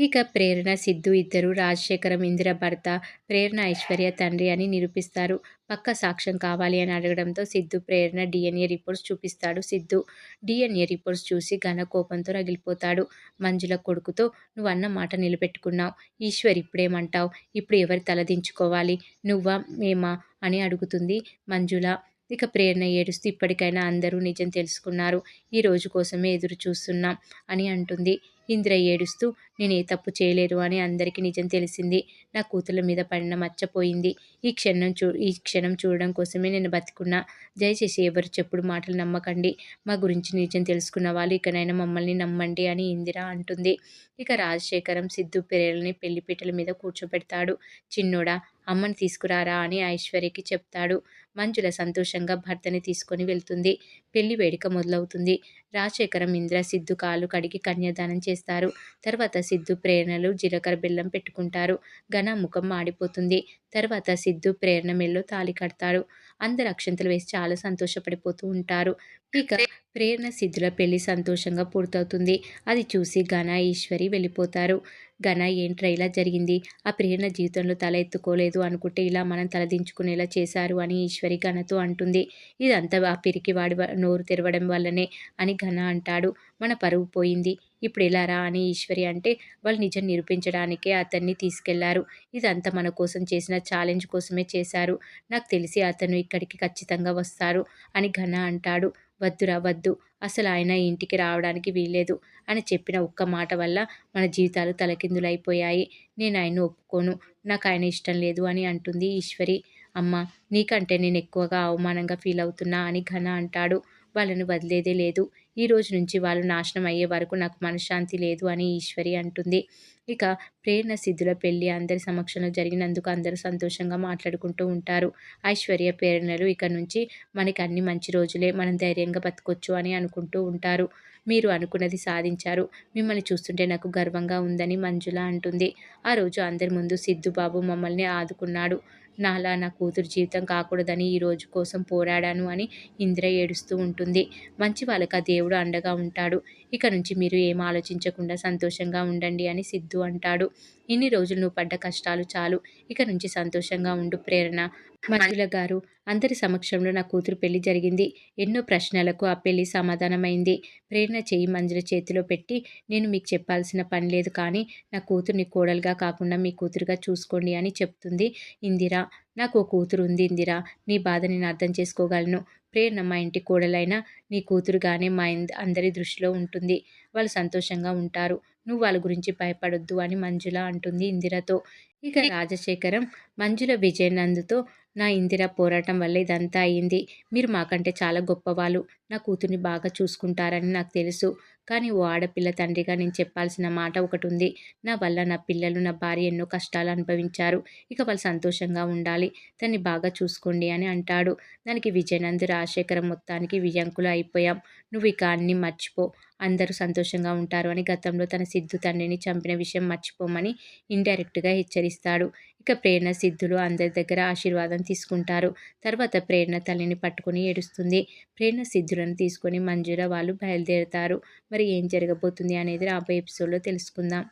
ఇక ప్రేరణ, సిద్ధు ఇద్దరూ రాజశేఖరం ఇందిర భర్త, ప్రేరణ ఐశ్వర్య తండ్రి అని నిరూపిస్తారు. పక్కా సాక్ష్యం కావాలి అని అడగడంతో సిద్ధు ప్రేరణ డీఎన్ఏ రిపోర్ట్స్ చూపిస్తాడు. సిద్ధు డీఎన్ఏ రిపోర్ట్స్ చూసి ఘన కోపంతో రగిలిపోతాడు. మంజుల కొడుకుతో నువ్వన్న మాట నిలబెట్టుకున్నావు. ఈశ్వర్ ఇప్పుడేమంటావు? ఇప్పుడు ఎవరు తలదించుకోవాలి? నువ్వా మేమా అని అడుగుతుంది మంజుల. ఇక ప్రేరణ ఏడుస్తూ ఇప్పటికైనా అందరూ నిజం తెలుసుకున్నారు. ఈ రోజు కోసమే ఎదురు చూస్తున్నాం అని అంటుంది. ఇందిర ఏడుస్తూ నేనే తప్పు చేయలేదు అని అందరికీ నిజం తెలిసింది. నా కూతుళ్ళ మీద పడిన మచ్చపోయింది. ఈ క్షణం చూడడం కోసమే నేను బతికున్నా. దయచేసి ఎవరు చెప్పుడు మాటలు నమ్మకండి. మా గురించి నిజం తెలుసుకున్న వాళ్ళు ఇకనైనా మమ్మల్ని నమ్మండి అని ఇందిర అంటుంది. ఇక రాజశేఖరం సిద్ధు ప్రేరణని పెళ్లిపీటల మీద కూర్చోబెడతాడు. చిన్నోడా అమ్మని తీసుకురారా అని ఐశ్వర్యకి చెప్తాడు. మంజుల సంతోషంగా భర్తని తీసుకొని వెళ్తుంది. పెళ్లి వేడుక మొదలవుతుంది. రాజశేఖరం ఇందిర సిద్ధు కాళ్ళు కడిగి కన్యాదానం చేస్తారు. తర్వాత సిద్ధు ప్రేరణలు జీలకర్ర బెల్లం పెట్టుకుంటారు. ఘన ముఖం మాడిపోతుంది. తర్వాత సిద్ధు ప్రేరణ మెల్లో తాళి కడతాడు. అందరు అక్షంతలు వేసి చాలా సంతోషపడిపోతూ ఉంటారు. ఇక ప్రేరణ సిద్ధుల పెళ్లి సంతోషంగా పూర్తవుతుంది. అది చూసి ఘన ఈశ్వరి వెళ్ళిపోతారు. ఘన ఏంట్రా ఇలా జరిగింది? ఆ ప్రేరణ జీవితంలో తల ఎత్తుకోలేదు అనుకుంటే ఇలా మనం తలదించుకునేలా చేశారు అని ఈశ్వరి ఘనతో అంటుంది. ఇదంతా ఆ పిరికివాడి నోరు తెరవడం వల్లనే అని ఘన అంటాడు. మన పరువు పోయింది. ఇప్పుడు ఎలా రా అని ఈశ్వరి అంటే వాళ్ళు నిజం నిరూపించడానికే అతన్ని తీసుకెళ్లారు. ఇదంతా మన కోసం చేసిన ఛాలెంజ్ కోసమే చేశారు. నాకు తెలిసి అతను ఇక్కడికి ఖచ్చితంగా వస్తారు అని ఘన అంటాడు. వద్దురా వద్దు, అసలు ఆయన ఇంటికి రావడానికి వీల్లేదు అని చెప్పిన ఒక్క మాట వల్ల మన జీవితాలు తలకిందులైపోయాయి. నేను ఆయన్ని ఒప్పుకోను. నాకు ఆయన ఇష్టం లేదు అని అంటుంది ఈశ్వరి. అమ్మ నీకంటే నేను ఎక్కువగా అవమానంగా ఫీల్ అవుతున్నా అని ఘన అంటాడు. వాళ్ళని వదిలేదే లేదు. ఈ రోజు నుంచి వాళ్ళు నాశనం అయ్యే వరకు నాకు మనశ్శాంతి లేదు అని ఈశ్వరి అంటుంది. ఇక ప్రేరణ సిద్ధుల పెళ్లి అందరి సమక్షంలో జరిగినందుకు అందరూ సంతోషంగా మాట్లాడుకుంటూ ఉంటారు. ఐశ్వర్య ప్రేరణలు ఇక నుంచి మనకి అన్ని మంచి రోజులే, మనం ధైర్యంగా బతకొచ్చు అని అనుకుంటూ ఉంటారు. మీరు అనుకున్నది సాధించారు. మిమ్మల్ని చూస్తుంటే నాకు గర్వంగా ఉందని మంజుల అంటుంది. ఆ రోజు అందరి ముందు సిద్ధు బాబు మమ్మల్ని ఆదుకున్నాడు. నాలా నా కూతురు జీవితం కాకూడదని ఈ రోజు కోసం పోరాడాను అని ఇందిర ఏడుస్తూ ఉంటుంది. మంచి వాళ్ళకి ఆ దేవుడు అండగా ఉంటాడు. ఇక నుంచి మీరు ఏం ఆలోచించకుండా సంతోషంగా ఉండండి అని సిద్ధు అంటాడు. ఇన్ని రోజులు నువ్వు పడ్డ కష్టాలు చాలు. ఇక నుంచి సంతోషంగా ఉండు ప్రేరణ. మంజుల గారు, అందరి సమక్షంలో నా కూతురు పెళ్లి జరిగింది. ఎన్నో ప్రశ్నలకు ఆ పెళ్లి సమాధానమైంది. ప్రేరణ చెయ్యి మంజుల చేతిలో పెట్టి నేను మీకు చెప్పాల్సిన పని లేదు, కానీ నా కూతుర్ని కోడలుగా కాకుండా మీ కూతురుగా చూసుకోండి అని చెప్తుంది ఇందిర. నాకు ఓ కూతురు ఉంది ఇందిర. నీ బాధ నేను అర్థం చేసుకోగలను. ప్రేరణ మా ఇంటి కోడలైనా నీ కూతురుగానే మా అందరి దృష్టిలో ఉంటుంది. వాళ్ళు సంతోషంగా ఉంటారు. నువ్వు వాళ్ళ గురించి భయపడొద్దు అని మంజుల అంటుంది ఇందిరతో. ఇక రాజశేఖరం మంజుల విజయనందుతో నా ఇందిర పోరాటం వల్ల ఇదంతా అయింది. మీరు మాకంటే చాలా గొప్పవాళ్ళు. నా కూతుర్ని బాగా చూసుకుంటారని నాకు తెలుసు. కానీ ఓ ఆడపిల్ల తండ్రిగా నేను చెప్పాల్సిన మాట ఒకటి ఉంది. నా వల్ల నా పిల్లలు, నా భార్య ఎన్నో కష్టాలు అనుభవించారు. ఇక వాళ్ళు సంతోషంగా ఉండాలి. దాన్ని బాగా చూసుకోండి అని అంటాడు. దానికి విజయనంద్ రాజశేఖరం మొత్తానికి వియ్యంకులు అయిపోయాం. నువ్వు ఇక అన్నీ మర్చిపో. అందరూ సంతోషంగా ఉంటారు అని గతంలో తన సిద్ధు తండ్రిని చంపిన విషయం మర్చిపోమని ఇండైరెక్ట్‌గా హెచ్చరిస్తాడు. ఇక ప్రేరణ సిద్ధులు అందరి దగ్గర ఆశీర్వాదం తీసుకుంటారు. తర్వాత ప్రేరణ తల్లిని పట్టుకొని ఏడుస్తుంది. ప్రేరణ సిద్ధులను తీసుకొని మంజుల వాళ్ళు బయలుదేరుతారు. మరి ఏం జరగబోతుంది అనేది రాబోయే ఎపిసోడ్‌లో తెలుసుకుందాం.